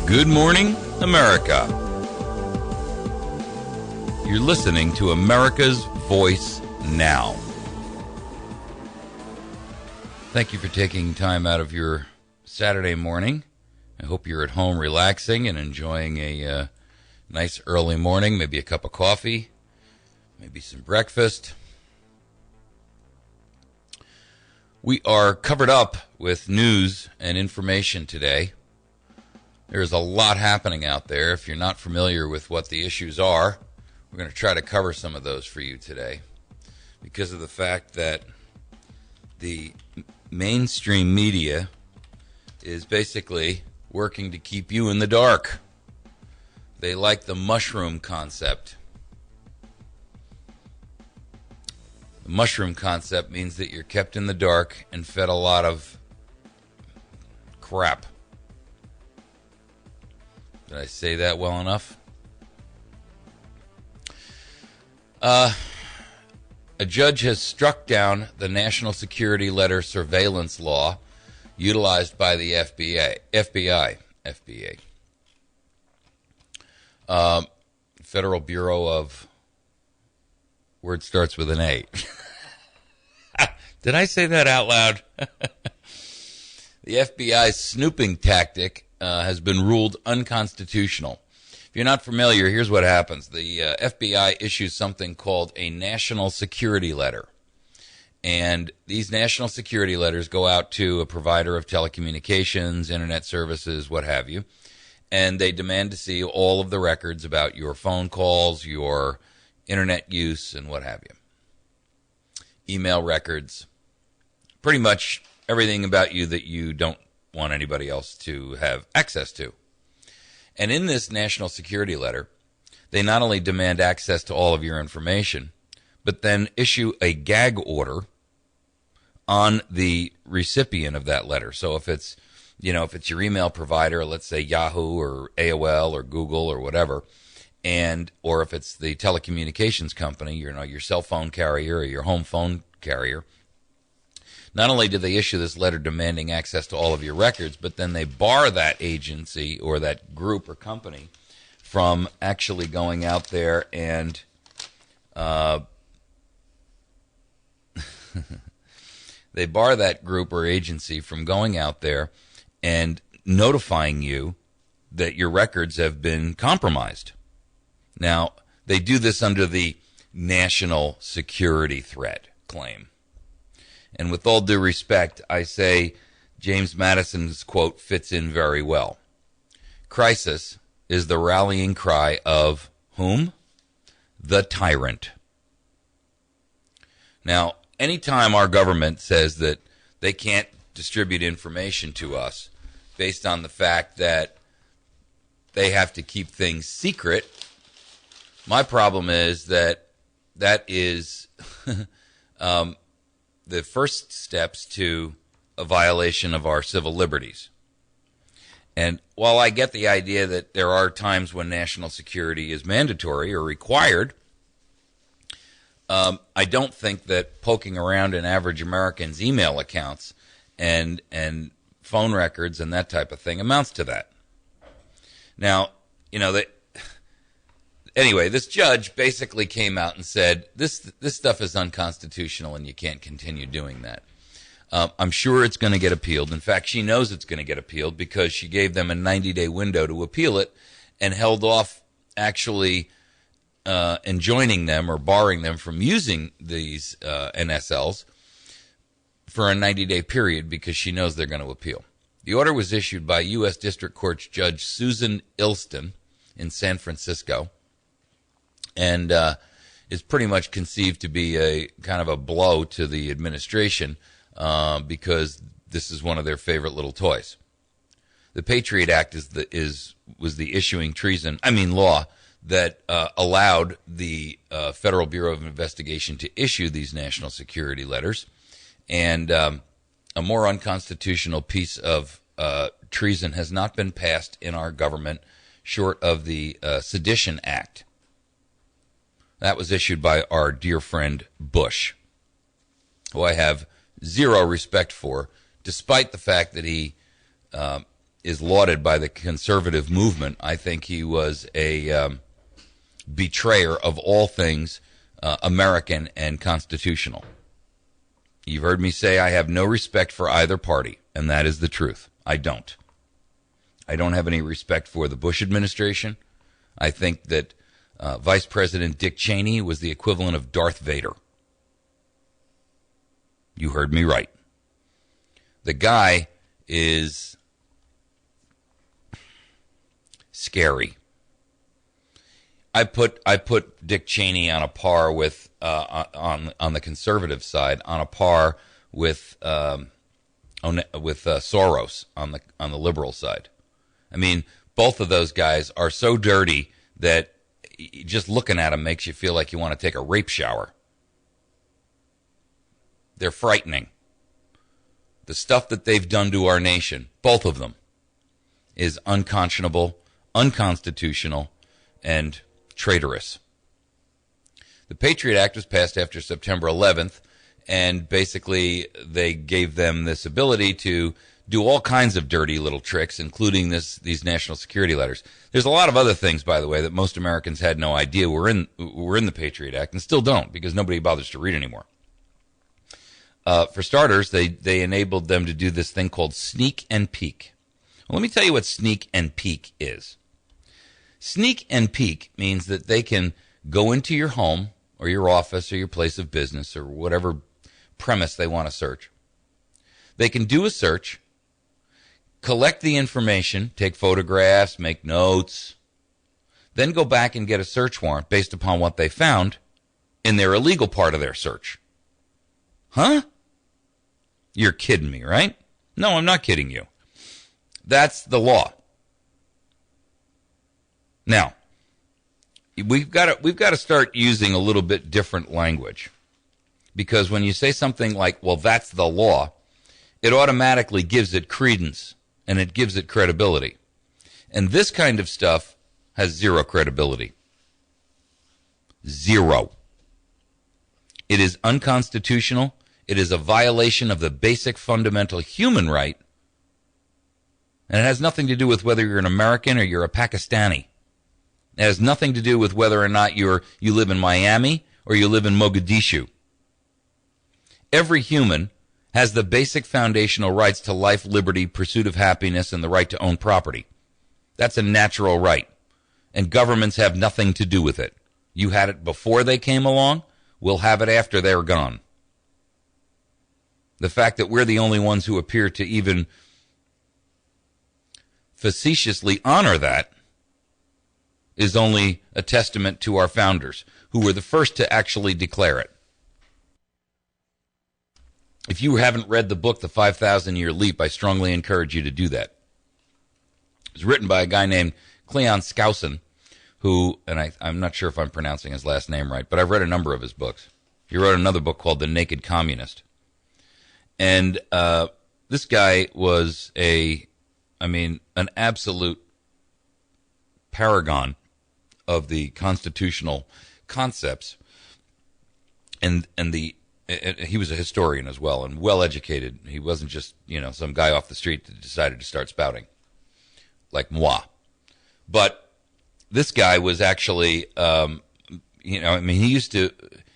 Good morning, America. You're listening to America's Voice Now. Thank you for taking time out of your Saturday morning. I hope you're at home relaxing and enjoying a nice early morning, maybe a cup of coffee, maybe some breakfast. We are covered up with news and information today. There's a lot happening out there. If you're not familiar with what the issues are, we're going to try to cover some of those for you today because of the fact that the mainstream media is basically working to keep you in the dark. They like the mushroom concept. The mushroom concept means that you're kept in the dark and fed a lot of crap. Did I say that well enough? A judge has struck down the national security letter surveillance law utilized by the FBI. Federal Bureau of... Word starts with an A. Did I say that out loud? The FBI's snooping tactic has been ruled unconstitutional. If you're not familiar, here's what happens. The FBI issues something called a national security letter. And these national security letters go out to a provider of telecommunications, internet services, what have you. And they demand to see all of the records about your phone calls, your internet use, and what have you. Email records. Pretty much everything about you that you don't want anybody else to have access to. And in this national security letter, they not only demand access to all of your information, but then issue a gag order on the recipient of that letter. So if it's your email provider, let's say Yahoo or AOL or Google or whatever, or if it's the telecommunications company, your cell phone carrier or your home phone carrier, not only do they issue this letter demanding access to all of your records, but then they bar that agency or that group or company from actually going out there and they bar that group or agency from going out there and notifying you that your records have been compromised. Now, they do this under the national security threat claim. And with all due respect, I say James Madison's quote fits in very well. Crisis is the rallying cry of whom? The tyrant. Now, anytime our government says that they can't distribute information to us based on the fact that they have to keep things secret, my problem is that is the first steps to a violation of our civil liberties. And while I get the idea that there are times when national security is mandatory or required, I don't think that poking around in average Americans' email accounts and phone records and that type of thing amounts to that. Now, anyway, this judge basically came out and said, this stuff is unconstitutional and you can't continue doing that. I'm sure it's going to get appealed. In fact, she knows it's going to get appealed because she gave them a 90-day window to appeal it and held off actually enjoining them or barring them from using these NSLs for a 90-day period because she knows they're going to appeal. The order was issued by U.S. District Court Judge Susan Ilston in San Francisco, and is pretty much conceived to be a kind of a blow to the administration because this is one of their favorite little toys. The Patriot Act was the issuing law that allowed the Federal Bureau of Investigation to issue these national security letters, and a more unconstitutional piece of treason has not been passed in our government short of the Sedition Act. That was issued by our dear friend Bush, who I have zero respect for, despite the fact that he is lauded by the conservative movement. I think he was a betrayer of all things American and constitutional. You've heard me say I have no respect for either party, and that is the truth. I don't. I don't have any respect for the Bush administration. I think that Vice President Dick Cheney was the equivalent of Darth Vader. You heard me right. The guy is scary. I put Dick Cheney on a par with on the conservative side, on a par with Soros on the liberal side. I mean, both of those guys are so dirty that just looking at them makes you feel like you want to take a rape shower. They're frightening. The stuff that they've done to our nation, both of them, is unconscionable, unconstitutional, and traitorous. The Patriot Act was passed after September 11th, and basically they gave them this ability to do all kinds of dirty little tricks, including these national security letters. There's a lot of other things, by the way, that most Americans had no idea were in the Patriot Act, and still don't, because nobody bothers to read anymore. For starters, they enabled them to do this thing called sneak and peek. Well, let me tell you what sneak and peek is. Sneak and peek means that they can go into your home or your office or your place of business or whatever premise they want to search. They can do a search, collect the information, take photographs, make notes, then go back and get a search warrant based upon what they found in their illegal part of their search. Huh? You're kidding me, right? No, I'm not kidding you. That's the law. Now, we've got to start using a little bit different language, because when you say something like, well, that's the law, it automatically gives it credence and it gives it credibility. And this kind of stuff has zero credibility. Zero. It is unconstitutional. It is a violation of the basic fundamental human right. And it has nothing to do with whether you're an American or you're a Pakistani. It has nothing to do with whether or not you live in Miami or you live in Mogadishu. Every human has the basic foundational rights to life, liberty, pursuit of happiness, and the right to own property. That's a natural right. And governments have nothing to do with it. You had it before they came along. We'll have it after they're gone. The fact that we're the only ones who appear to even facetiously honor that is only a testament to our founders, who were the first to actually declare it. If you haven't read the book, The 5,000-Year Leap, I strongly encourage you to do that. It was written by a guy named Cleon Skousen, who, and I'm not sure if I'm pronouncing his last name right, but I've read a number of his books. He wrote another book called The Naked Communist. And this guy was an absolute paragon of the constitutional concepts, and he was a historian as well, and well educated. He wasn't just some guy off the street that decided to start spouting like moi. But this guy was actually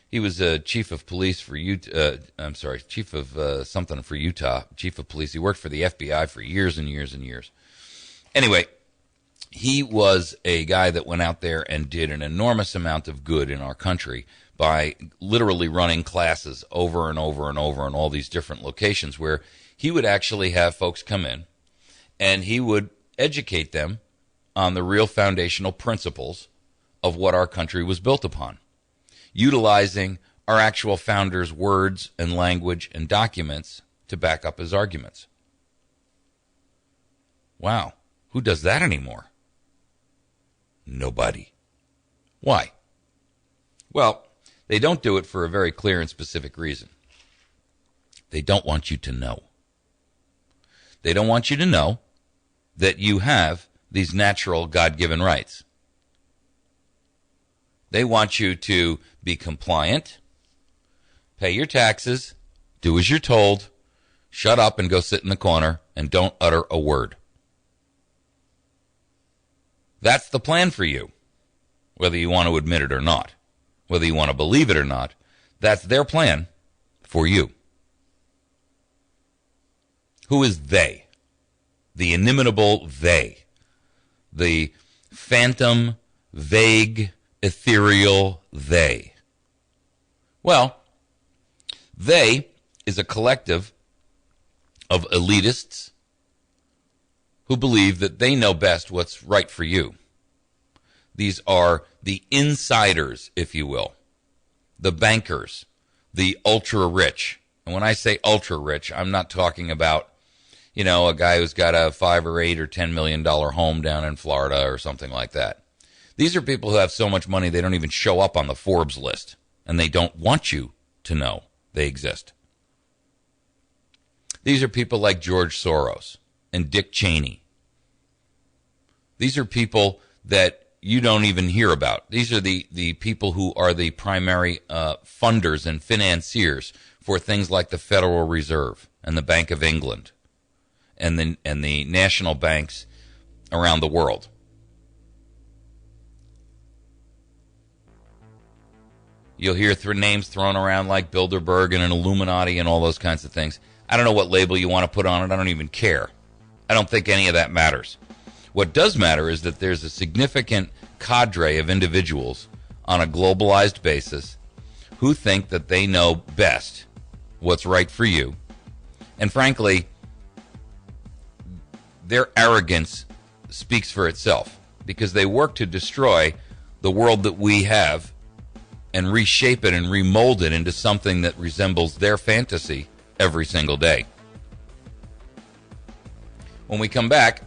he was a chief of police for chief of something for Utah, chief of police. He worked for the FBI for years and years and years. Anyway, he was a guy that went out there and did an enormous amount of good in our country by literally running classes over and over and over in all these different locations, where he would actually have folks come in and he would educate them on the real foundational principles of what our country was built upon, utilizing our actual founders' words and language and documents to back up his arguments. Wow, who does that anymore? Nobody. Why? Well, they don't do it for a very clear and specific reason. They don't want you to know. They don't want you to know that you have these natural God-given rights. They want you to be compliant, pay your taxes, do as you're told, shut up and go sit in the corner, and don't utter a word. That's the plan for you, whether you want to admit it or not, whether you want to believe it or not. That's their plan for you. Who is they? The inimitable they. The phantom, vague, ethereal they. Well, they is a collective of elitists who believe that they know best what's right for you. These are the insiders, if you will, the bankers, the ultra-rich. And when I say ultra-rich, I'm not talking about, a guy who's got a $5 or $8 or $10 million home down in Florida or something like that. These are people who have so much money they don't even show up on the Forbes list, and they don't want you to know they exist. These are people like George Soros and Dick Cheney. These are people that you don't even hear about. These are the people who are the primary funders and financiers for things like the Federal Reserve and the Bank of England and the national banks around the world. You'll hear names thrown around like Bilderberg and an Illuminati and all those kinds of things. I don't know what label you want to put on it. I don't even care. I don't think any of that matters. What does matter is that there's a significant cadre of individuals on a globalized basis who think that they know best what's right for you. And frankly, their arrogance speaks for itself because they work to destroy the world that we have and reshape it and remold it into something that resembles their fantasy every single day. When we come back,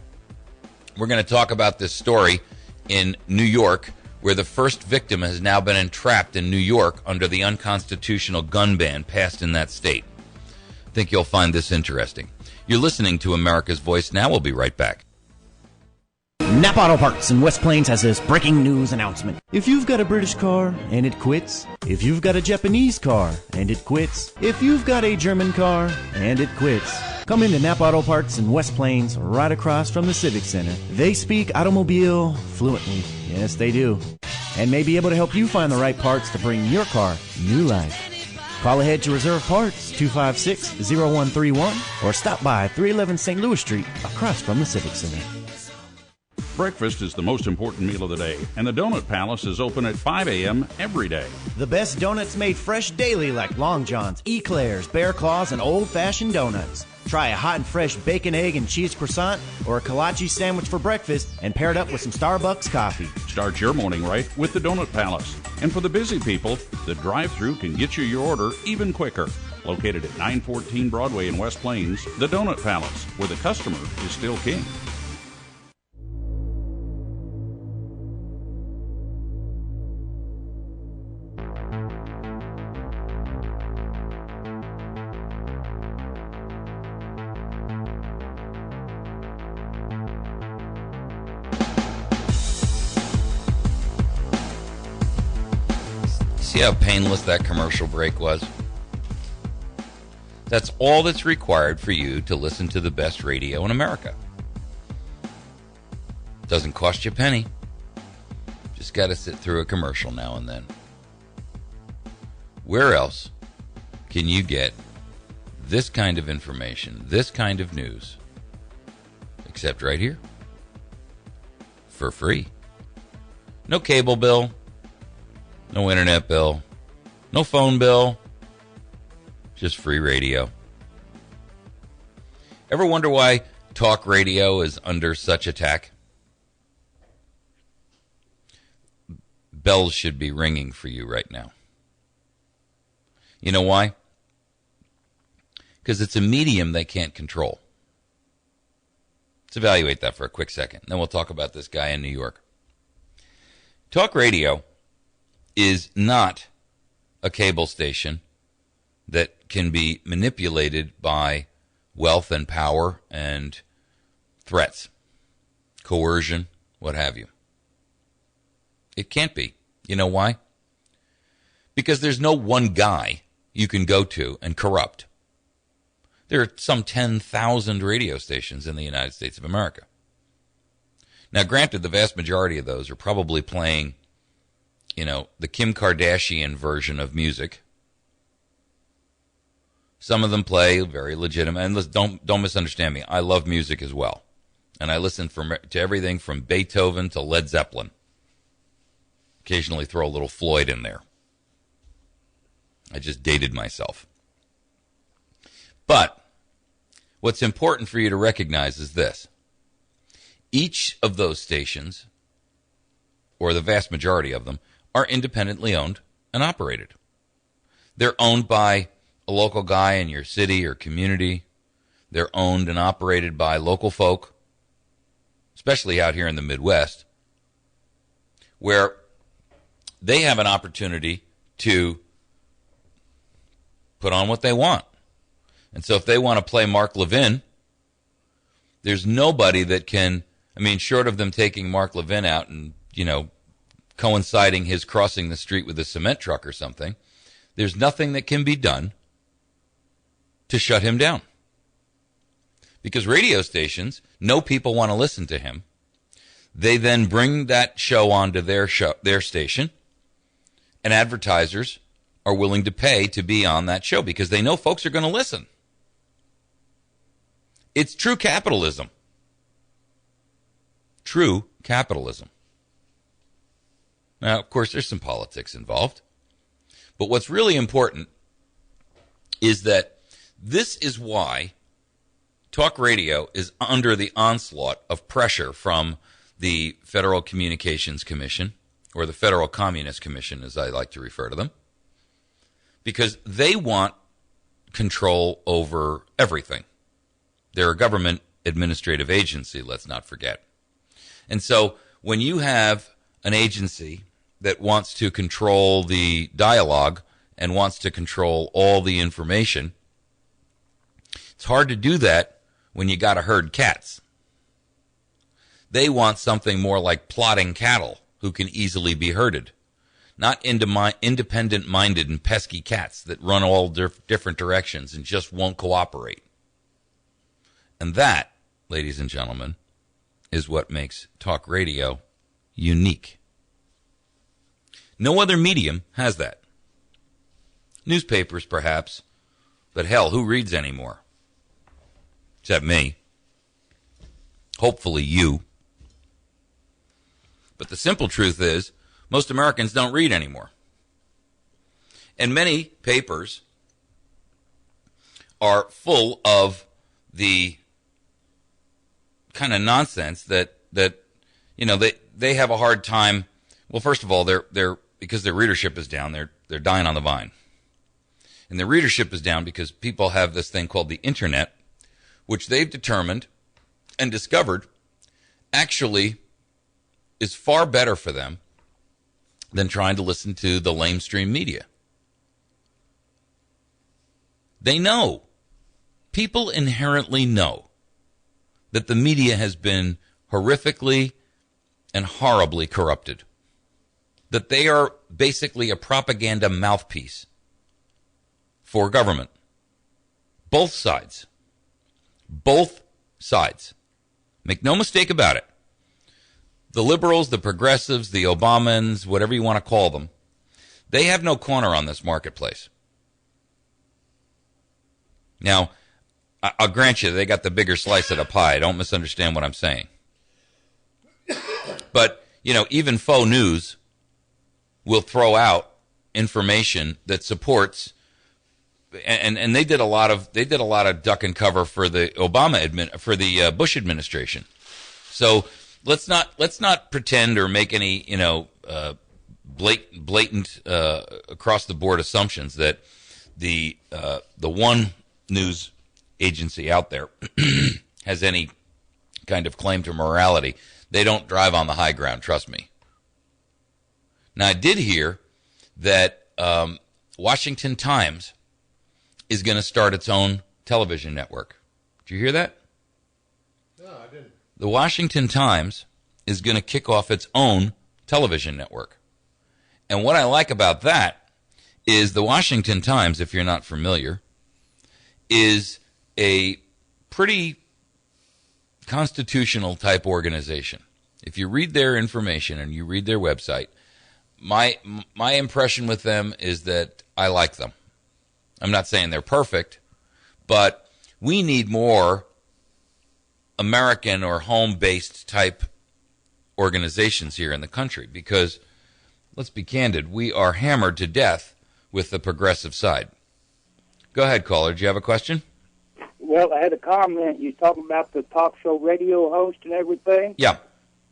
we're going to talk about this story in New York where the first victim has now been entrapped in New York under the unconstitutional gun ban passed in that state. I think you'll find this interesting. You're listening to America's Voice Now. We'll be right back. Novato Hearts in West Plains has this breaking news announcement. If you've got a British car and it quits, if you've got a Japanese car and it quits, if you've got a German car and it quits, come into Novato Hearts in West Plains, right across from the Civic Center. They speak automobile fluently. Yes, they do. And may be able to help you find the right parts to bring your car new life. Call ahead to reserve parts, 256-0131, or stop by 311 St. Louis Street, across from the Civic Center. Breakfast is the most important meal of the day, and the Donut Palace is open at 5 a.m. every day. The best donuts made fresh daily like Long John's, Eclairs, Bear Claws, and old-fashioned donuts. Try a hot and fresh bacon, egg, and cheese croissant or a kolache sandwich for breakfast and pair it up with some Starbucks coffee. Start your morning right with the Donut Palace. And for the busy people, the drive-thru can get you your order even quicker. Located at 914 Broadway in West Plains, the Donut Palace, where the customer is still king. See how painless that commercial break was? That's all that's required for you to listen to the best radio in America. Doesn't cost you a penny. Just got to sit through a commercial now and then. Where else can you get this kind of information, this kind of news, except right here? For free. No cable bill. No internet bill, no phone bill, just free radio. Ever wonder why talk radio is under such attack? Bells should be ringing for you right now. You know why? Because it's a medium they can't control. Let's evaluate that for a quick second. Then we'll talk about this guy in New York. Talk radio is not a cable station that can be manipulated by wealth and power and threats, coercion, what have you. It can't be. You know why? Because there's no one guy you can go to and corrupt. There are some 10,000 radio stations in the United States of America. Now, granted, the vast majority of those are probably playing, the Kim Kardashian version of music. Some of them play very legitimate. And listen, don't misunderstand me. I love music as well. And I listen to everything from Beethoven to Led Zeppelin. Occasionally throw a little Floyd in there. I just dated myself. But what's important for you to recognize is this. Each of those stations, or the vast majority of them, are independently owned and operated. They're owned by a local guy in your city or community. They're owned and operated by local folk, especially out here in the Midwest, where they have an opportunity to put on what they want. And so if they want to play Mark Levin, there's nobody that can, short of them taking Mark Levin out and, coinciding his crossing the street with a cement truck or something, there's nothing that can be done to shut him down. Because radio stations know people want to listen to him. They then bring that show onto their station, and advertisers are willing to pay to be on that show because they know folks are going to listen. It's true capitalism. True capitalism. Now, of course, there's some politics involved. But what's really important is that this is why talk radio is under the onslaught of pressure from the Federal Communications Commission, or the Federal Communist Commission, as I like to refer to them, because they want control over everything. They're a government administrative agency, let's not forget. And so when you have an agency that wants to control the dialogue and wants to control all the information, it's hard to do that when you got to herd cats. They want something more like plotting cattle who can easily be herded, not independent-minded and pesky cats that run all different directions and just won't cooperate. And that, ladies and gentlemen, is what makes talk radio unique. No other medium has that. Newspapers, perhaps, but hell, who reads anymore? Except me. Hopefully you. But the simple truth is, most Americans don't read anymore. And many papers are full of the kind of nonsense that they have a hard time. Well, first of all, they're because their readership is down, they're dying on the vine. And their readership is down because people have this thing called the internet, which they've determined and discovered actually is far better for them than trying to listen to the lamestream media. They know. People inherently know that the media has been horrifically and horribly corrupted. That they are basically a propaganda mouthpiece for government. Both sides. Both sides. Make no mistake about it. The liberals, the progressives, the Obamans, whatever you want to call them, they have no corner on this marketplace. Now, I'll grant you, they got the bigger slice of the pie. Don't misunderstand what I'm saying. But, even faux news will throw out information that supports, and they did a lot of duck and cover for the Bush administration. So let's not pretend or make any blatant across the board assumptions that the one news agency out there has any kind of claim to morality. They don't drive on the high ground, trust me. Now, I did hear that Washington Times is going to start its own television network. Did you hear that? No, I didn't. The Washington Times is going to kick off its own television network. And what I like about that is the Washington Times, if you're not familiar, is a pretty constitutional type organization. If you read their information and you read their website, my impression with them is that I like them. I'm not saying they're perfect, but we need more American or home-based type organizations here in the country because, let's be candid, we are hammered to death with the progressive side. Go ahead, caller. Do you have a question? Well, I had a comment. You're talking about the talk show radio host and everything. Yeah.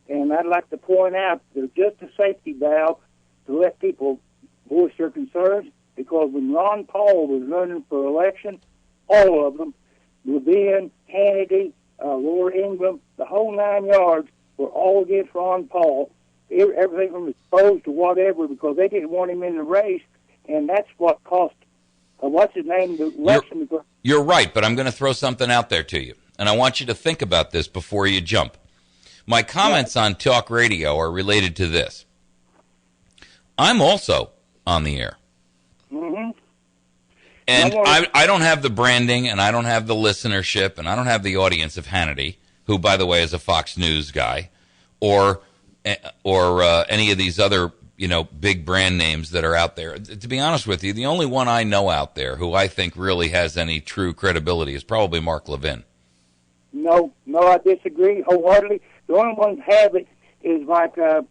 And I'd like to point out they're just a safety valve to let people voice their concerns, because when Ron Paul was running for election, all of them, Levin, Hannity, Laura Ingraham, the whole 9 yards, were all against Ron Paul. Everything from exposed to whatever, because they didn't want him in the race, and that's what cost, what's his name, the election. You're right, but I'm going to throw something out there to you, and I want you to think about this before you jump. My comments on talk radio are related to this. I'm also on the air. Mm-hmm. And I don't have the branding, and I don't have the listenership, and I don't have the audience of Hannity, who, by the way, is a Fox News guy, or any of these other, big brand names that are out there. To be honest with you, the only one I know out there who I think really has any true credibility is probably Mark Levin. No, I disagree wholeheartedly. The only ones have it is like the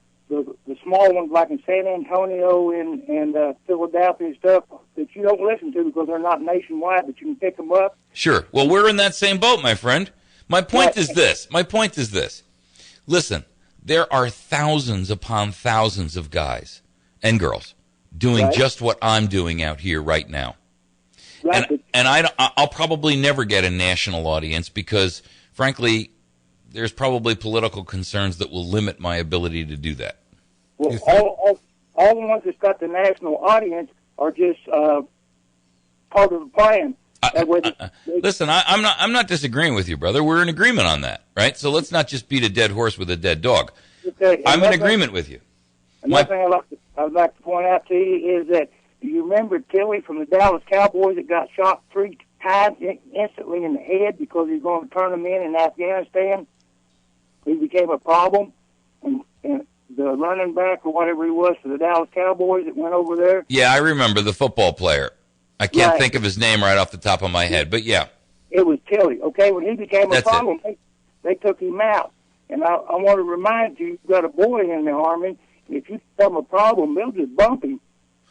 small ones, like in San Antonio and Philadelphia and stuff, that you don't listen to because they're not nationwide, but you can pick them up. Sure. Well, we're in that same boat, my friend. My point is this. Listen, there are thousands upon thousands of guys and girls doing just what I'm doing out here right now. Right. And I'll probably never get a national audience because, frankly, there's probably political concerns that will limit my ability to do that. Well, all the ones that's got the national audience are just part of the plan. Listen, I'm not disagreeing with you, brother. We're in agreement on that, right? So let's not just beat a dead horse with a dead dog. Okay, I'm in agreement with you. Another thing I'd like to point out to you is that, do you remember Tilly from the Dallas Cowboys that got shot 3 times instantly in the head because he was going to turn them in Afghanistan? He became a problem, and the running back or whatever he was for the Dallas Cowboys that went over there. Yeah, I remember the football player. I can't think of his name right off the top of my head, but yeah. It was Tilly. Okay, when he became a problem, they took him out. And I want to remind you, you've got a boy in the Army. If you become a problem, they'll just bump him.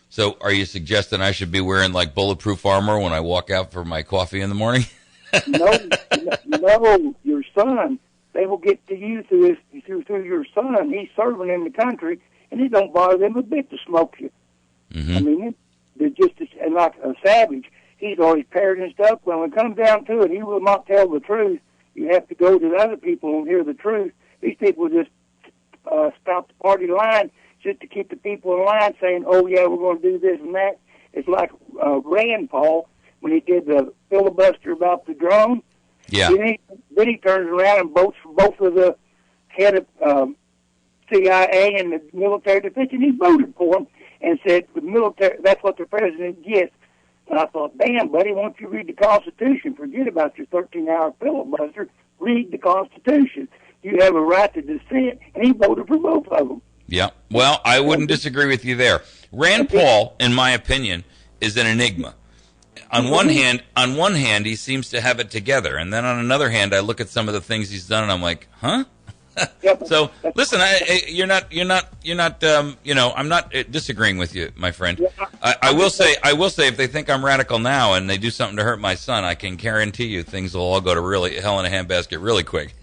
So are you suggesting I should be wearing, like, bulletproof armor when I walk out for my coffee in the morning? No, your son. They will get to you through your son. He's serving in the country, and it don't bother them a bit to smoke you. Mm-hmm. I mean, they're just like a savage. He's always parried and stuff. When it comes down to it, he will not tell the truth. You have to go to the other people and hear the truth. These people just stop the party line just to keep the people in line, saying, "Oh yeah, we're going to do this and that." It's like Rand Paul when he did the filibuster about the drone. Yeah. Then he turns around and votes for both of the head of CIA and the military defense, and he voted for them and said the military, that's what the president gets. And I thought, damn, buddy, why don't you read the Constitution? Forget about your 13-hour filibuster. Read the Constitution. You have a right to dissent, and he voted for both of them. Yeah. Well, I wouldn't disagree with you there. Rand Paul, in my opinion, is an enigma. On one hand, he seems to have it together, and then on another hand, I look at some of the things he's done, and I'm like, huh? So listen, you're not. I'm not disagreeing with you, my friend. I will say, if they think I'm radical now and they do something to hurt my son, I can guarantee you things will all go to really hell in a handbasket really quick.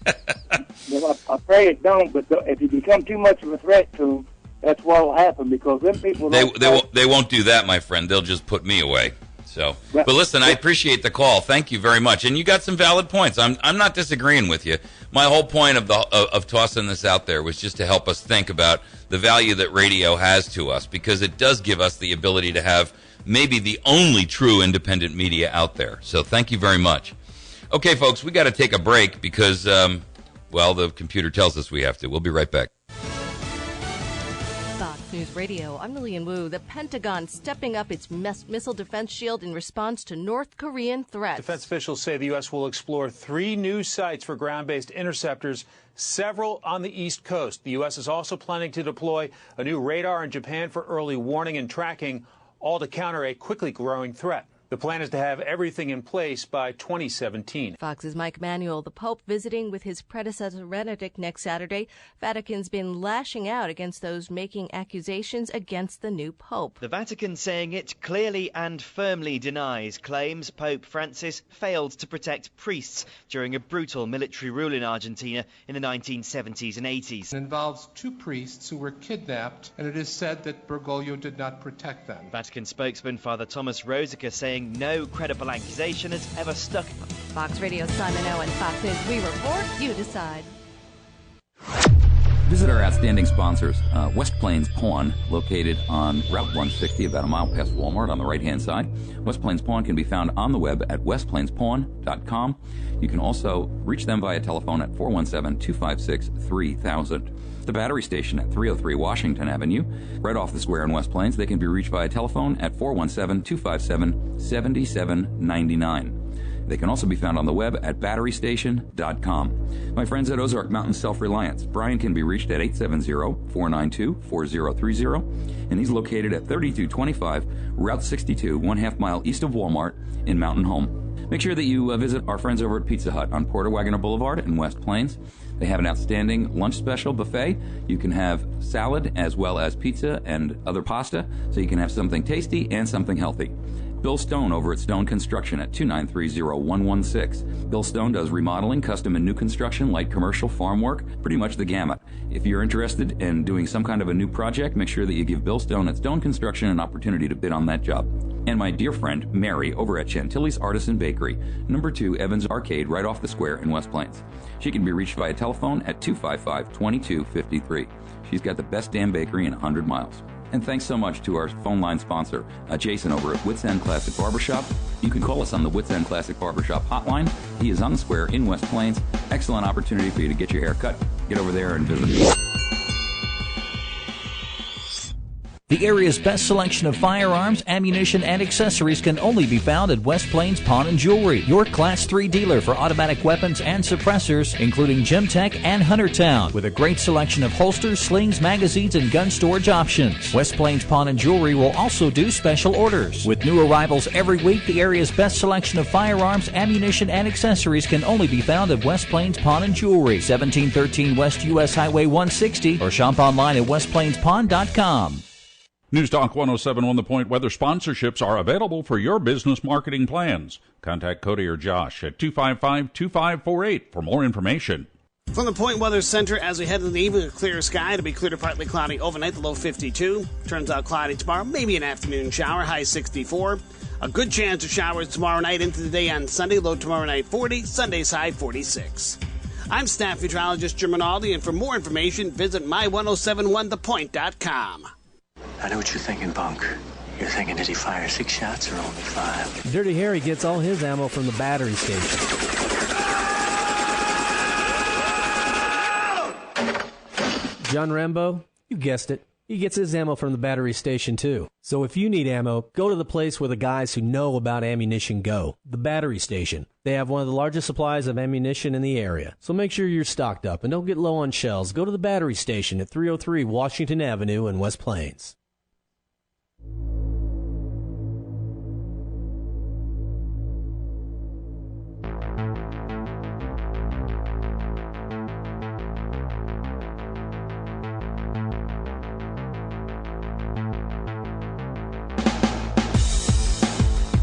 Well, I pray it don't. But if you become too much of a threat to them, that's what will happen, because them people. They won't do that, my friend. They'll just put me away. So, but listen, I appreciate the call. Thank you very much, and you got some valid points. I'm not disagreeing with you. My whole point of tossing this out there was just to help us think about the value that radio has to us, because it does give us the ability to have maybe the only true independent media out there. So, thank you very much. Okay, folks, we got to take a break because, the computer tells us we have to. We'll be right back. News Radio. I'm Lillian Wu. The Pentagon stepping up its missile defense shield in response to North Korean threats. Defense officials say the U.S. will explore 3 new sites for ground-based interceptors several on the East Coast. The U.S. is also planning to deploy a new radar in Japan for early warning and tracking, all to counter a quickly growing threat. The plan is to have everything in place by 2017. Fox's Mike Manuel, the Pope visiting with his predecessor Benedict next Saturday. Vatican's been lashing out against those making accusations against the new Pope. The Vatican saying it clearly and firmly denies claims Pope Francis failed to protect priests during a brutal military rule in Argentina in the 1970s and 80s. It involves 2 priests who were kidnapped, and it is said that Bergoglio did not protect them. Vatican spokesman Father Thomas Rosica saying no credible accusation has ever stuck. Fox Radio's Simon Owen, Fox News. We report, you decide. Visit our outstanding sponsors, West Plains Pawn, located on Route 160, about a mile past Walmart on the right-hand side. West Plains Pawn can be found on the web at westplainspawn.com. You can also reach them via telephone at 417-256-3000. The battery station at 303 Washington Avenue, right off the square in West Plains. They can be reached via telephone at 417-257-7799. They can also be found on the web at batterystation.com. My friends at Ozark Mountain Self-Reliance. Brian can be reached at 870-492-4030, and he's located at 3225 Route 62, 1/2 mile east of Walmart in Mountain Home. Make sure that you visit our friends over at Pizza Hut on Porter Wagoner Boulevard in West Plains. They have an outstanding lunch special buffet. You can have salad as well as pizza and other pasta, so you can have something tasty and something healthy. Bill Stone over at Stone Construction at 2930116. Bill Stone does remodeling, custom and new construction, light commercial, farm work, pretty much the gamut. If you're interested in doing some kind of a new project, make sure that you give Bill Stone at Stone Construction an opportunity to bid on that job. And my dear friend Mary over at Chantilly's Artisan Bakery, number 2 Evans Arcade, right off the square in West Plains. She can be reached via telephone at 255-2253. She's got the best damn bakery in 100 miles. And thanks so much to our phone line sponsor, Jason over at Wits End Classic Barbershop. You can call us on the Wits End Classic Barbershop hotline. He is on the square in West Plains. Excellent opportunity for you to get your hair cut. Get over there and visit. The area's best selection of firearms, ammunition, and accessories can only be found at West Plains Pawn and Jewelry, your Class 3 dealer for automatic weapons and suppressors, including Gemtech and Huntertown, with a great selection of holsters, slings, magazines, and gun storage options. West Plains Pawn and Jewelry will also do special orders. With new arrivals every week, the area's best selection of firearms, ammunition, and accessories can only be found at West Plains Pawn and Jewelry, 1713 West U.S. Highway 160, or shop online at westplainspawn.com. News Talk 107 The Point weather sponsorships are available for your business marketing plans. Contact Cody or Josh at 255-2548 for more information. From the Point Weather Center, as we head into the evening, a clear sky. It'll be clear to partly cloudy overnight, the low 52. Turns out cloudy tomorrow, maybe an afternoon shower, high 64. A good chance of showers tomorrow night into the day on Sunday, low tomorrow night 40, Sunday's high 46. I'm staff meteorologist Jim Rinaldi, and for more information, visit my1071thepoint.com. I know what you're thinking, Bunk. You're thinking, did he fire 6 shots or only 5? Dirty Harry gets all his ammo from the battery station. John Rambo, you guessed it. He gets his ammo from the battery station, too. So if you need ammo, go to the place where the guys who know about ammunition go, the battery station. They have one of the largest supplies of ammunition in the area. So make sure you're stocked up and don't get low on shells. Go to the battery station at 303 Washington Avenue in West Plains.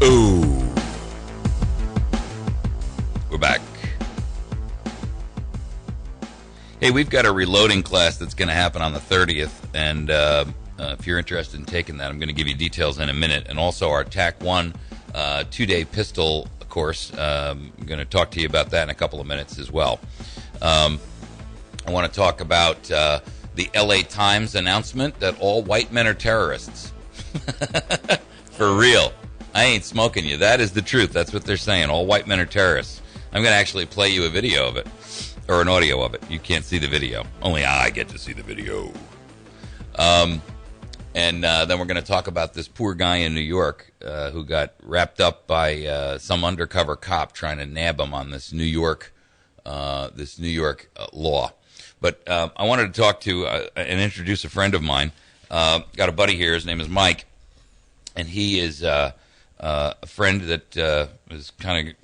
Ooh. We're back. Hey, we've got a reloading class that's going to happen on the 30th, and if you're interested in taking that, I'm going to give you details in a minute. And also our TAC 1 2-day pistol course. I'm going to talk to you about that in a couple of minutes as well. I want to talk about the LA Times announcement that all white men are terrorists. For real. I ain't smoking you. That is the truth. That's what they're saying. All white men are terrorists. I'm going to actually play you a video of it, or an audio of it. You can't see the video. Only I get to see the video. And then we're going to talk about this poor guy in New York who got wrapped up by some undercover cop trying to nab him on this New York law. But I wanted to talk to and introduce a friend of mine. Got a buddy here. His name is Mike, and he is a friend that is kind of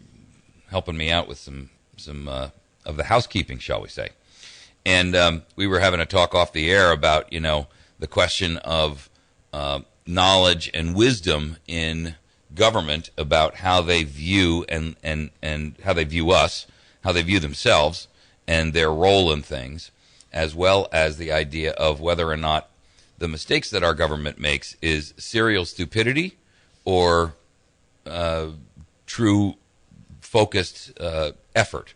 helping me out with some of the housekeeping, shall we say. And we were having a talk off the air about, the question of knowledge and wisdom in government about how they view and how they view us, how they view themselves, and their role in things, as well as the idea of whether or not the mistakes that our government makes is serial stupidity or true focused effort.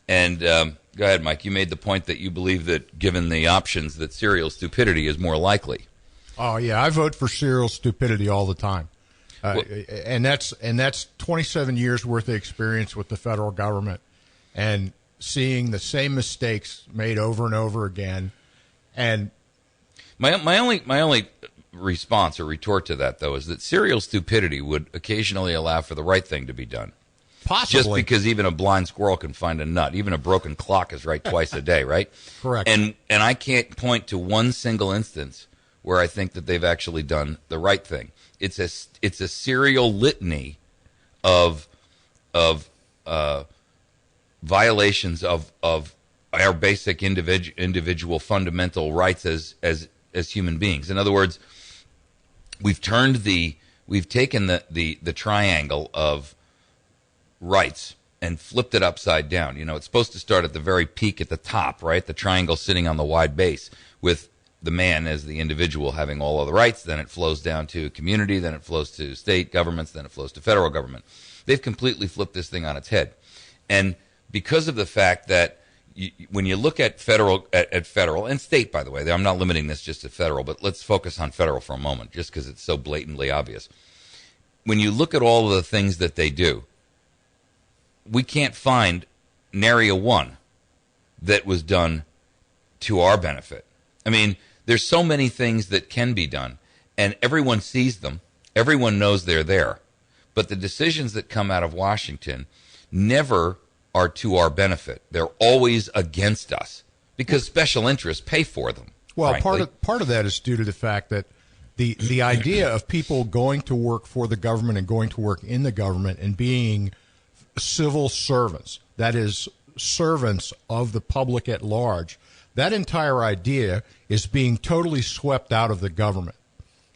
And go ahead, Mike. You made the point that you believe that given the options that serial stupidity is more likely. Oh, yeah. I vote for serial stupidity all the time. And that's 27 years worth of experience with the federal government and seeing the same mistakes made over and over again. And my only response or retort to that, though, is that serial stupidity would occasionally allow for the right thing to be done. Possibly. Just because even a blind squirrel can find a nut. Even a broken clock is right twice a day, right? Correct. And I can't point to one single instance where I think that they've actually done the right thing. It's a serial litany of violations of our basic individual fundamental rights as human beings. In other words, we've taken the triangle of rights and flipped it upside down. It's supposed to start at the very peak at the top, right? The triangle sitting on the wide base with the man as the individual having all of the rights. Then it flows down to community, then it flows to state governments, then it flows to federal government. They've completely flipped this thing on its head. And because of the fact that when you look at federal and state, by the way, I'm not limiting this just to federal, but let's focus on federal for a moment, just because it's so blatantly obvious. When you look at all of the things that they do, we can't find nary a one that was done to our benefit. I mean, there's so many things that can be done, and everyone sees them. Everyone knows they're there. But the decisions that come out of Washington never are to our benefit. They're always against us because special interests pay for them. Well, part of that is due to the fact that the idea of people going to work for the government and going to work in the government and being civil servants, that is, servants of the public at large, that entire idea is being totally swept out of the government.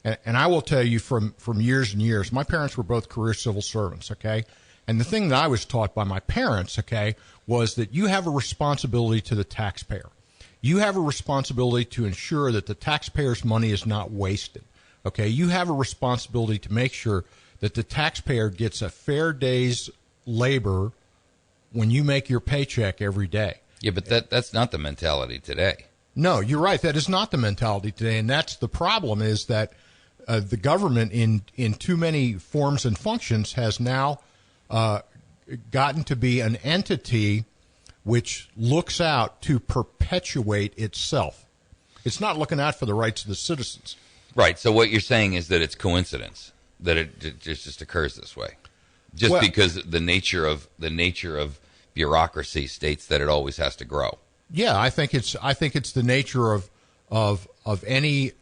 And I will tell you from years and years, my parents were both career civil servants, okay? And the thing that I was taught by my parents, okay, was that you have a responsibility to the taxpayer. You have a responsibility to ensure that the taxpayer's money is not wasted, okay? You have a responsibility to make sure that the taxpayer gets a fair day's labor when you make your paycheck every day. Yeah, but that's not the mentality today. No, you're right. That is not the mentality today, and that's the problem is that the government in too many forms and functions has now gotten to be an entity which looks out to perpetuate itself. It's not looking out for the rights of the citizens. Right. So what you're saying is that it's coincidence that it just occurs this way, because the nature of bureaucracy states that it always has to grow. Yeah, I think it's the nature of any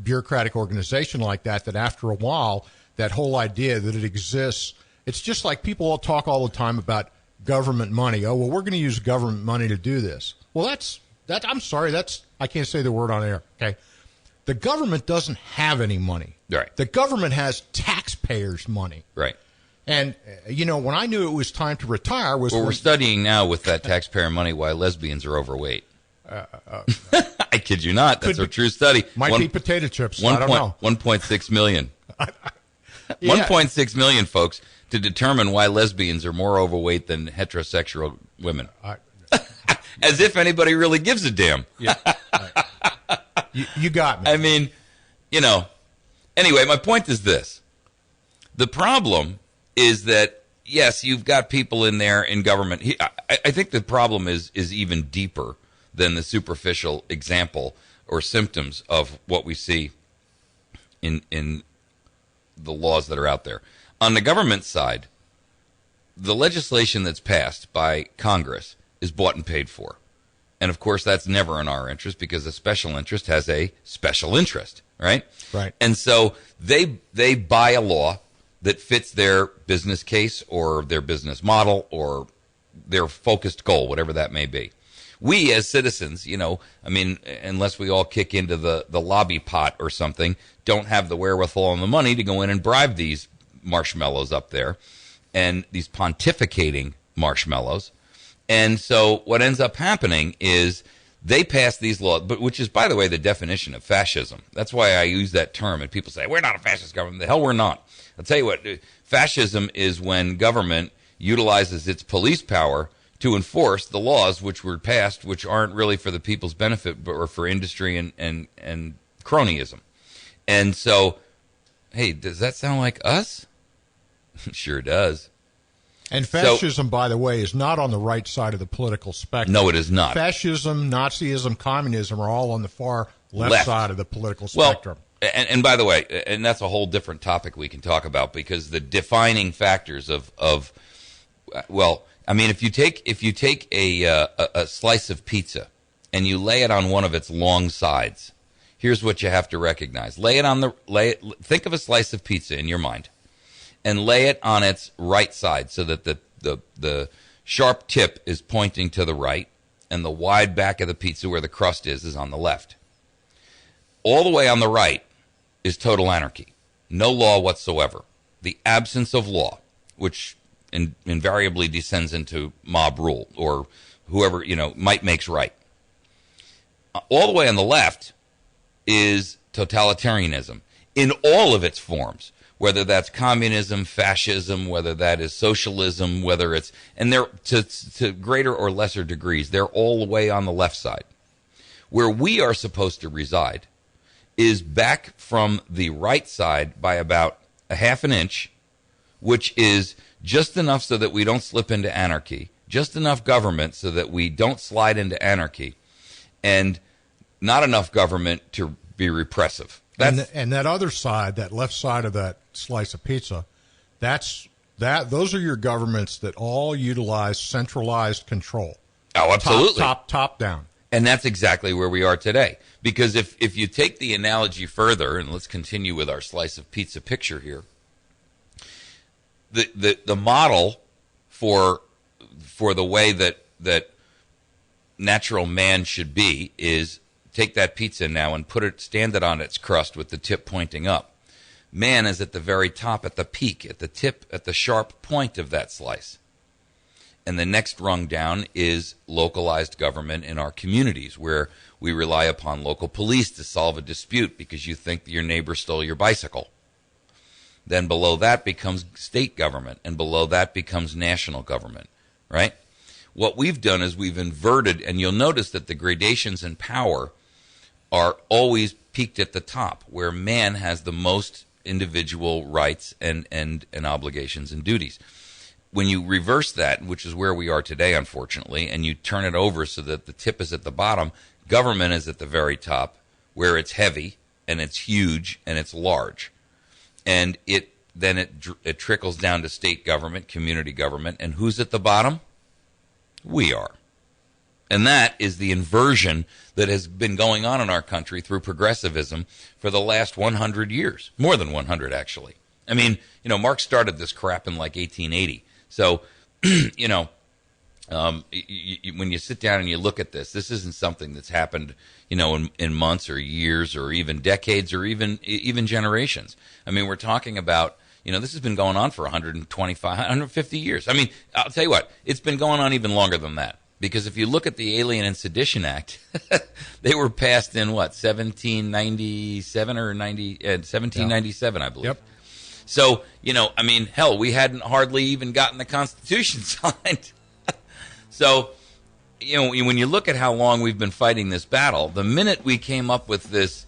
bureaucratic organization like that after a while, that whole idea that it exists, it's just like people all talk all the time about government money. Oh, well, we're going to use government money to do this. Well, I'm sorry, I can't say the word on air, okay? The government doesn't have any money. Right. The government has taxpayers' money. Right. And, when I knew it was time to retire was... Well, we're studying now with that taxpayer money why lesbians are overweight. I kid you not. That's a true study. Might be potato chips. I don't know. 1.6 million. Yeah. 1.6 million, folks, to determine why lesbians are more overweight than heterosexual women. As if anybody really gives a damn. Yeah. You got me. I mean, Anyway, my point is this. The problem is that, yes, you've got people in there in government. I think the problem is even deeper than the superficial example or symptoms of what we see in the laws that are out there. On the government side, the legislation that's passed by Congress is bought and paid for. And, of course, that's never in our interest because a special interest has a special interest, right? Right. And so they buy a law that fits their business case or their business model or their focused goal, whatever that may be. We as citizens, unless we all kick into the lobby pot or something, don't have the wherewithal and the money to go in and bribe these marshmallows up there and these pontificating marshmallows. And so what ends up happening is they pass these laws, but which is, by the way, the definition of fascism. That's why I use that term. And people say, we're not a fascist government. The hell we're not. I'll tell you what, fascism is when government utilizes its police power to enforce the laws which were passed, which aren't really for the people's benefit, but are for industry and cronyism. And so, hey, does that sound like us? Sure does. And fascism, by the way, is not on the right side of the political spectrum. No, it is not. Fascism, Nazism, communism are all on the far left side of the political spectrum. And by the way, and that's a whole different topic we can talk about, because the defining factors if you take a slice of pizza and you lay it on one of its long sides, here's what you have to recognize. Think of a slice of pizza in your mind and lay it on its right side so that the sharp tip is pointing to the right and the wide back of the pizza where the crust is on the left. All the way on the right is total anarchy. No law whatsoever. The absence of law, which invariably descends into mob rule or whoever, might makes right. All the way on the left is totalitarianism in all of its forms, whether that's communism, fascism, whether that is socialism, whether it's, and they're to greater or lesser degrees, they're all the way on the left side. Where we are supposed to reside is back from the right side by about a half an inch, which is just enough so that we don't slip into anarchy, just enough government so that we don't slide into anarchy, and not enough government to be repressive. And that other side, that left side of that slice of pizza, those are your governments that all utilize centralized control. Oh, absolutely. Top down. And that's exactly where we are today. Because if you take the analogy further, and let's continue with our slice of pizza picture here, the model for the way that natural man should be is take that pizza now and stand it on its crust with the tip pointing up. Man is at the very top, at the peak, at the tip, at the sharp point of that slice. And the next rung down is localized government in our communities, where we rely upon local police to solve a dispute because you think your neighbor stole your bicycle. Then below that becomes state government, and below that becomes national government, right? What we've done is we've inverted, and you'll notice that the gradations in power are always peaked at the top, where man has the most individual rights and obligations and duties. When you reverse that, which is where we are today, unfortunately, and you turn it over so that the tip is at the bottom, government is at the very top, where it's heavy and it's huge and it's large. And it trickles down to state government, community government, and who's at the bottom? We are. And that is the inversion that has been going on in our country through progressivism for the last 100 years. More than 100, actually. I mean, Marx started this crap in like 1880. So, when you sit down and you look at this isn't something that's happened, in months or years or even decades or even generations. I mean, we're talking about, this has been going on for 125, 150 years. I mean, I'll tell you what, it's been going on even longer than that. Because if you look at the Alien and Sedition Act, they were passed in 1797 or 1797, I believe. Yep. So, hell, we hadn't hardly even gotten the Constitution signed. So, when you look at how long we've been fighting this battle, the minute we came up with this,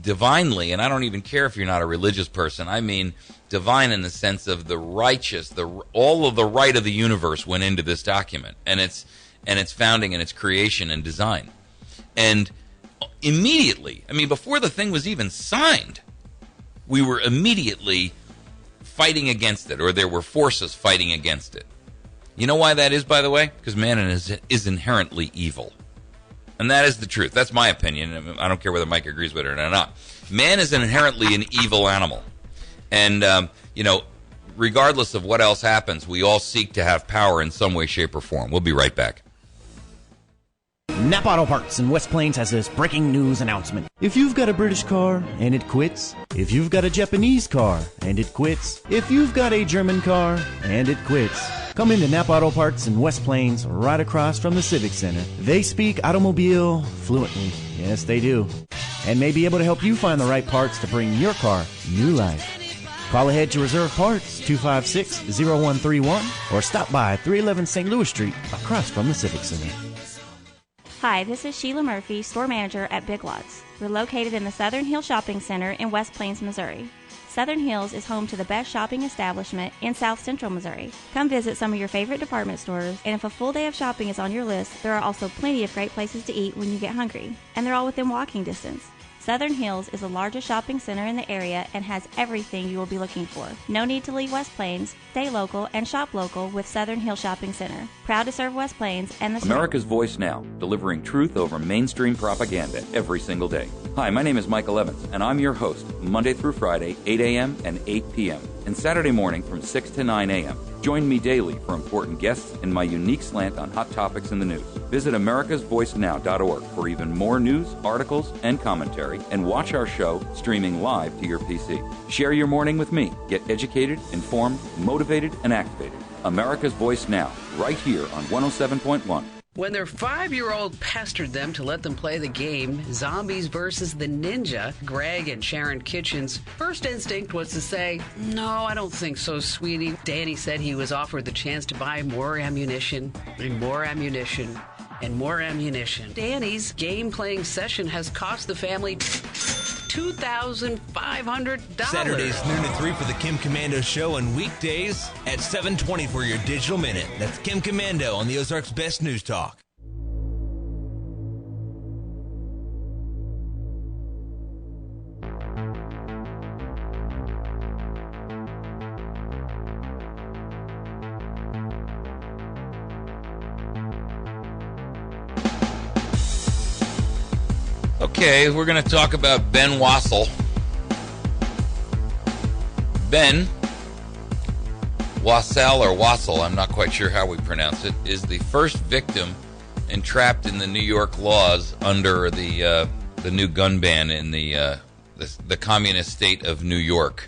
divinely, and I don't even care if you're not a religious person, I mean divine in the sense of the righteous, all of the right of the universe went into this document, and its founding and its creation and design. And immediately, before the thing was even signed, we were immediately fighting against it, or there were forces fighting against it. You know why that is, by the way? Because man is inherently evil. And that is the truth. That's my opinion. I don't care whether Mike agrees with it or not. Man is inherently an evil animal. And, regardless of what else happens, we all seek to have power in some way, shape, or form. We'll be right back. Novato Hearts in West Plains has this breaking news announcement. If you've got a British car and it quits, if you've got a Japanese car and it quits, if you've got a German car and it quits, come into Novato Parts in West Plains, right across from the Civic Center. They speak automobile fluently. Yes, they do. And may be able to help you find the right parts to bring your car new life. Call ahead to reserve parts, 256-0131, or stop by 311 St. Louis Street, across from the Civic Center. Hi, this is Sheila Murphy, store manager at Big Lots. We're located in the Southern Hills Shopping Center in West Plains, Missouri. Southern Hills is home to the best shopping establishment in South Central Missouri. Come visit some of your favorite department stores, and if a full day of shopping is on your list, there are also plenty of great places to eat when you get hungry, and they're all within walking distance. Southern Hills is the largest shopping center in the area and has everything you will be looking for. No need to leave West Plains. Stay local and shop local with Southern Hills Shopping Center. Proud to serve West Plains and the America's Voice Now, delivering truth over mainstream propaganda every single day. Hi, my name is Michael Evans, and I'm your host, Monday through Friday, 8 a.m. and 8 p.m., and Saturday morning from 6 to 9 a.m. Join me daily for important guests and my unique slant on hot topics in the news. Visit americasvoicenow.org for even more news, articles, and commentary, and watch our show streaming live to your PC. Share your morning with me. Get educated, informed, motivated, and activated. America's Voice Now, right here on 107.1. When their 5-year-old pestered them to let them play the game, Zombies versus the Ninja, Greg and Sharon Kitchen's first instinct was to say, "No, I don't think so, sweetie." Danny said he was offered the chance to buy more ammunition, and more ammunition, and more ammunition. Danny's game-playing session has cost the family $2,500. Saturdays noon to 3 for the Kim Commando Show, and weekdays at 7:20 for your Digital Minute. That's Kim Commando on the Ozarks Best News Talk. Okay, we're going to talk about Ben Wassel. Ben Wassel, or Wassel, I'm not quite sure how we pronounce it, is the first victim entrapped in the New York laws under the new gun ban in the communist state of New York.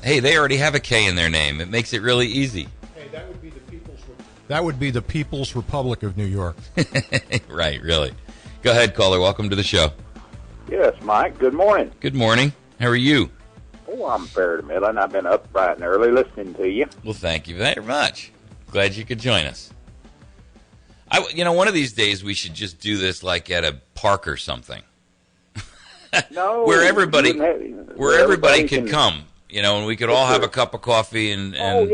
Hey, they already have a K in their name. It makes it really easy. Hey, that would be the People's Republic of New York. Right, really. Go ahead, caller. Welcome to the show. Yes, Mike. Good morning. Good morning. How are you? Oh, I'm fair to middle, and I've been up bright and early listening to you. Well, thank you very much. Glad you could join us. One of these days we should just do this like at a park or something. No, where everybody could come. And we could all have a cup of coffee and forum.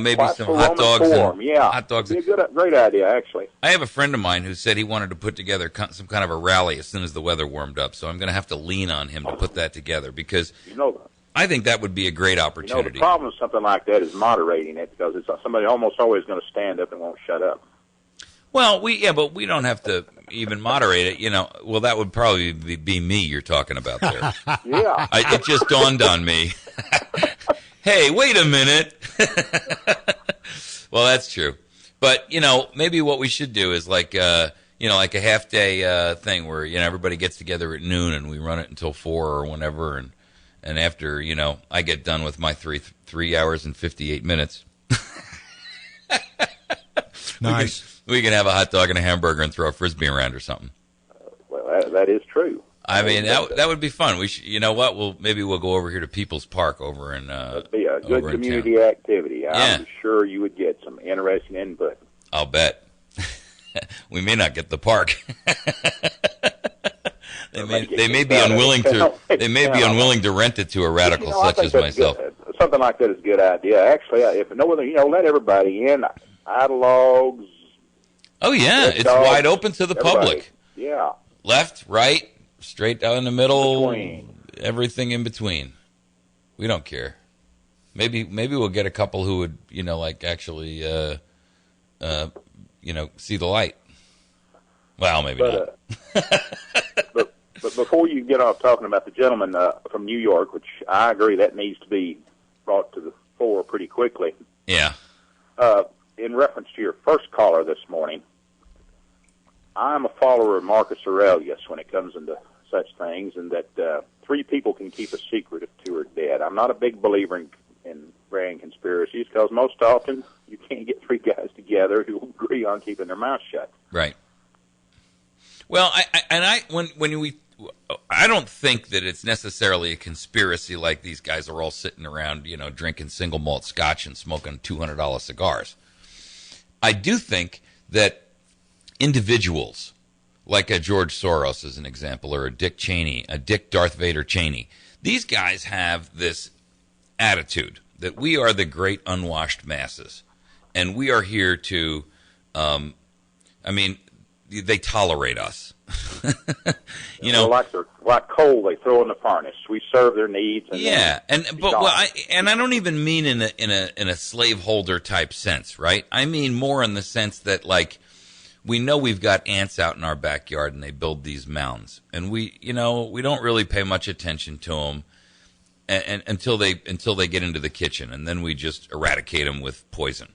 Maybe some hot dogs. Hot dogs. It'd be a great idea, actually. I have a friend of mine who said he wanted to put together some kind of a rally as soon as the weather warmed up. So I'm going to have to lean on him to put that together because I think that would be a great opportunity. The problem with something like that is moderating it because it's somebody almost always going to stand up and won't shut up. Well, but we don't have to even moderate it. Well, that would probably be me you're talking about there. Yeah. It just dawned on me. Hey, wait a minute. Well, that's true. But, maybe what we should do is like a half-day thing where, everybody gets together at noon and we run it until 4 or whenever. And after, I get done with my 3 hours and 58 minutes. Nice. We can have a hot dog and a hamburger and throw a Frisbee around or something. Well, that is true. I mean, that would be fun. We should, maybe we'll go over here to People's Park over in that'd be a good community activity. I'm sure you would get some interesting input. I'll bet. We may not get the park. They may be unwilling to rent it to a radical such as myself. Something like that is a good idea. Actually, if no other, let everybody in. Ideologues. Oh yeah, it's wide open to the public. Yeah. Left, right, straight down the middle, everything in between. We don't care. Maybe we'll get a couple who would, actually, see the light. Well, maybe not. but before you get off talking about the gentleman from New York, which I agree that needs to be brought to the fore pretty quickly. Yeah. In reference to your first caller this morning, I'm a follower of Marcus Aurelius when it comes into such things, and that 3 people can keep a secret if 2 are dead. I'm not a big believer in grand conspiracies because most often you can't get 3 guys together who agree on keeping their mouth shut. Right. Well, I don't think that it's necessarily a conspiracy like these guys are all sitting around, drinking single malt scotch and smoking $200 cigars. I do think that individuals like a George Soros, as an example, or a Dick Cheney, a Dick Darth Vader Cheney, these guys have this attitude that we are the great unwashed masses, and we are here to, they tolerate us. Like coal they throw in the furnace. We serve their needs. And I don't even mean in a slaveholder type sense, right? I mean more in the sense that we know we've got ants out in our backyard and they build these mounds, and we don't really pay much attention to them and until they get into the kitchen, and then we just eradicate them with poison.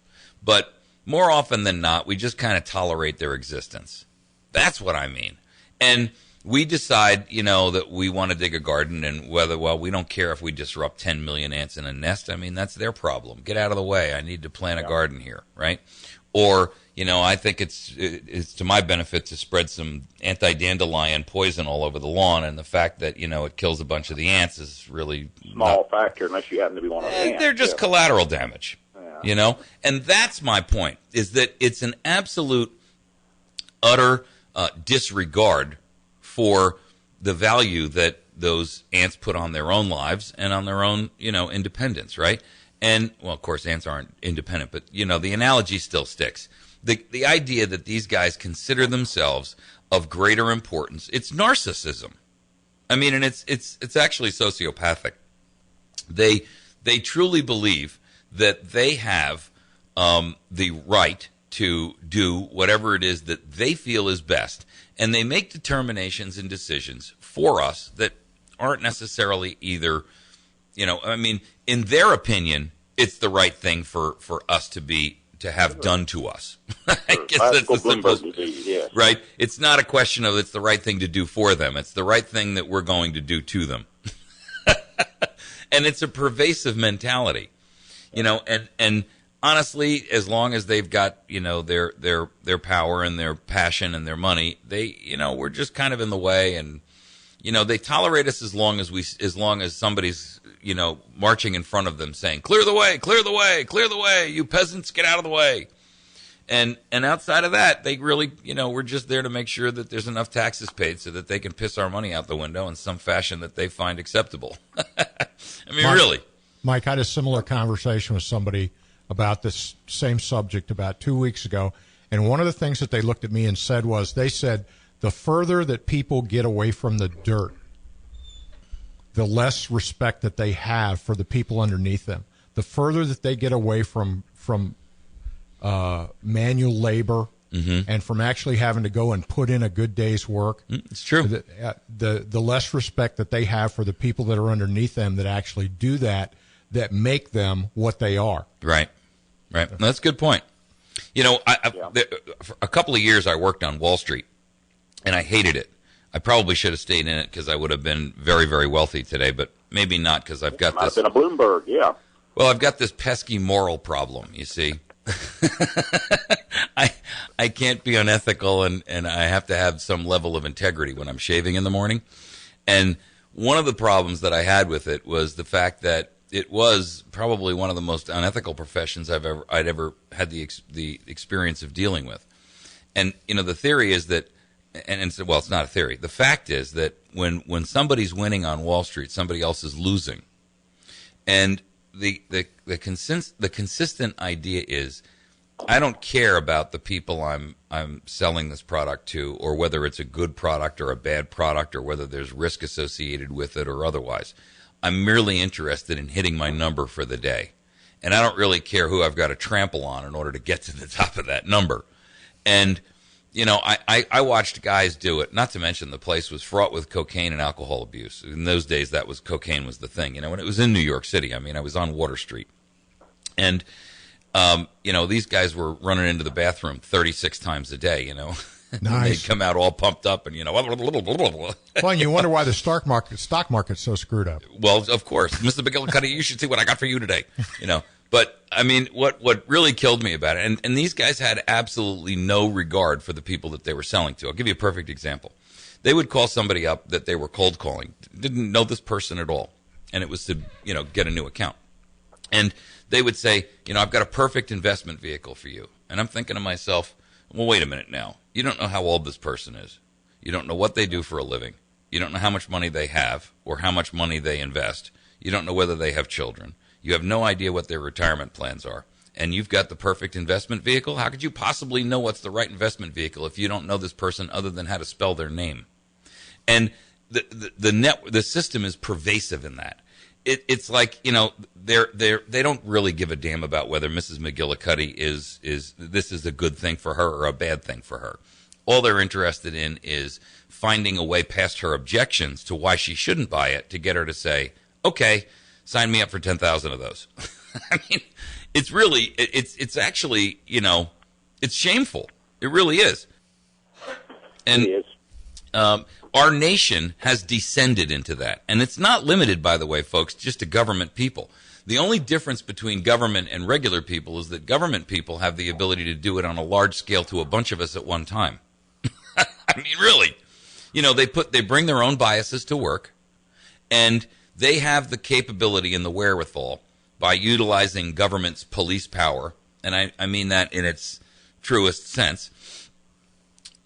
But more often than not, we just kind of tolerate their existence. That's what I mean. And we decide, that we want to dig a garden, and we don't care if we disrupt 10 million ants in a nest. I mean, that's their problem. Get out of the way. I need to plant a garden here, right? Or, I think it's to my benefit to spread some anti-dandelion poison all over the lawn, and the fact that, it kills a bunch of the ants is really small factor unless you happen to be one of the ants. They're just collateral damage, And that's my point, is that it's an absolute, utter disregard for the value that those ants put on their own lives and on their own, independence, right? And, well, of course, ants aren't independent, but, the analogy still sticks. The idea that these guys consider themselves of greater importance, it's narcissism. I mean, and it's actually sociopathic. They truly believe that they have the right to do whatever it is that they feel is best, and they make determinations and decisions for us that aren't necessarily either, in their opinion, it's the right thing for us to have done to us. I guess that's the simplest, right? It's not a question of it's the right thing to do for them. It's the right thing that we're going to do to them. And it's a pervasive mentality, and honestly, as long as they've got, their power and their passion and their money, we're just kind of in the way, and, they tolerate us as long as somebody's, marching in front of them saying, clear the way, clear the way, clear the way, you peasants, get out of the way. And outside of that, they really, we're just there to make sure that there's enough taxes paid so that they can piss our money out the window in some fashion that they find acceptable. I mean, really. Mike, I had a similar conversation with somebody about this same subject about 2 weeks ago, and one of the things that they looked at me and said was, they said, the further that people get away from the dirt, the less respect that they have for the people underneath them. The further that they get away from manual labor and from actually having to go and put in a good day's work, it's true. The less respect that they have for the people that are underneath them that actually do that make them what they are. Right. That's a good point. For a couple of years I worked on Wall Street, and I hated it. I probably should have stayed in it because I would have been very, very wealthy today, but maybe not because I've got this. Might have been a Bloomberg, yeah. Well, I've got this pesky moral problem, you see. I can't be unethical, and I have to have some level of integrity when I'm shaving in the morning. And one of the problems that I had with it was the fact that it was probably one of the most unethical professions I'd ever had the experience of dealing with. And the theory is that, well, it's not a theory. The fact is that when somebody's winning on Wall Street, somebody else is losing. And the consistent idea is, I don't care about the people I'm selling this product to, or whether it's a good product or a bad product, or whether there's risk associated with it or otherwise. I'm merely interested in hitting my number for the day. And I don't really care who I've got to trample on in order to get to the top of that number. And, you know, I watched guys do it, not to mention the place was fraught with cocaine and alcohol abuse. In those days, cocaine was the thing. You know, when it was in New York City, I mean, I was on Water Street. And, you know, these guys were running into the bathroom 36 times a day, you know. Nice. They'd come out all pumped up and, you know. Well, and you wonder why the stock market's so screwed up. Well, of course. Mr. McGillicuddy, you should see what I got for you today, you know. But, I mean, what really killed me about it, and these guys had absolutely no regard for the people that they were selling to. I'll give you a perfect example. They would call somebody up that they were cold calling, didn't know this person at all, and it was to, you know, get a new account. And they would say, you know, I've got a perfect investment vehicle for you. And I'm thinking to myself, well, wait a minute now. You don't know how old this person is. You don't know what they do for a living. You don't know how much money they have or how much money they invest. You don't know whether they have children. You have no idea what their retirement plans are. And you've got the perfect investment vehicle? How could you possibly know what's the right investment vehicle if you don't know this person other than how to spell their name? And the system is pervasive in that. It's like, you know, they don't really give a damn about whether Mrs. McGillicuddy is this is a good thing for her or a bad thing for her. All they're interested in is finding a way past her objections to why she shouldn't buy it to get her to say, okay, sign me up for 10,000 of those. I mean, it's really, it's actually, you know, it's shameful. It really is. And it is. Our nation has descended into that. And it's not limited, by the way, folks, just to government people. The only difference between government and regular people is that government people have the ability to do it on a large scale to a bunch of us at one time. I mean, really. You know, they bring their own biases to work, and they have the capability and the wherewithal by utilizing government's police power, and I mean that in its truest sense.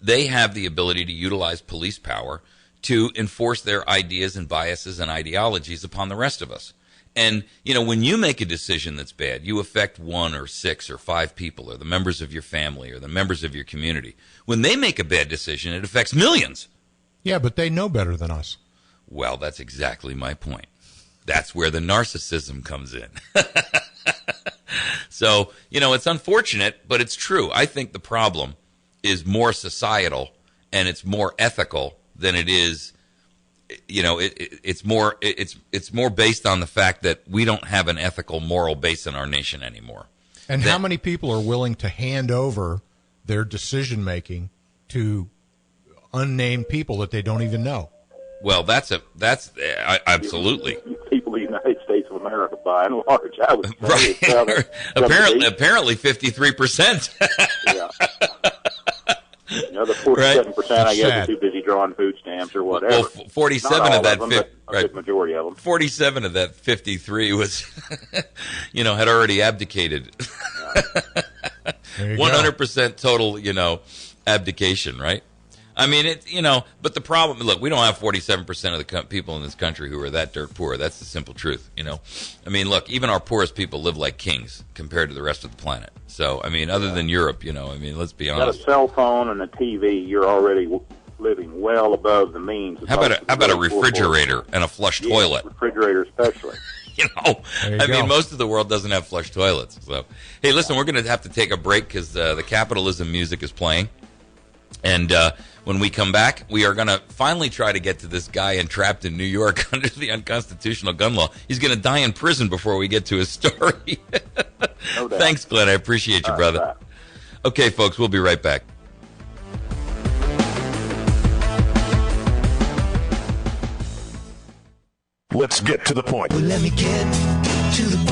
They have the ability to utilize police power to enforce their ideas and biases and ideologies upon the rest of us. And, you know, when you make a decision that's bad, you affect 1 or 6 or 5 people or the members of your family or the members of your community. When they make a bad decision, it affects millions. Yeah, but they know better than us. Well, that's exactly my point. That's where the narcissism comes in. So, you know, it's unfortunate, but it's true. I think the problem is more societal and it's more ethical than it is, you know, it's more based on the fact that we don't have an ethical, moral base in our nation anymore. And how many people are willing to hand over their decision making to unnamed people that they don't even know? Well, that's absolutely. People in the United States of America, by and large, I would say. Right. Apparently 53%. Yeah. You know, the 47%, I guess, are too busy drawing food stamps or whatever. Well, 47 of that, a good majority of them. 47 of that 53 was, you know, had already abdicated. 100% total, you know, abdication, right? I mean, you know, but the problem, look, we don't have 47% of the people in this country who are that dirt poor. That's the simple truth, you know. I mean, look, even our poorest people live like kings compared to the rest of the planet. So, I mean, other than Europe, you know, I mean, let's be honest. You got a cell phone and a TV, you're already living well above the means. How about a refrigerator and a flush toilet? Refrigerator especially. You know, I mean, most of the world doesn't have flush toilets. So, hey, listen, we're going to have to take a break because the capitalism music is playing. And when we come back, we are going to finally try to get to this guy entrapped in New York under the unconstitutional gun law. He's going to die in prison before we get to his story. No doubt. Thanks, Glenn. I appreciate you, brother. Okay, folks, we'll be right back. Let's get to the point. Well, let me get to the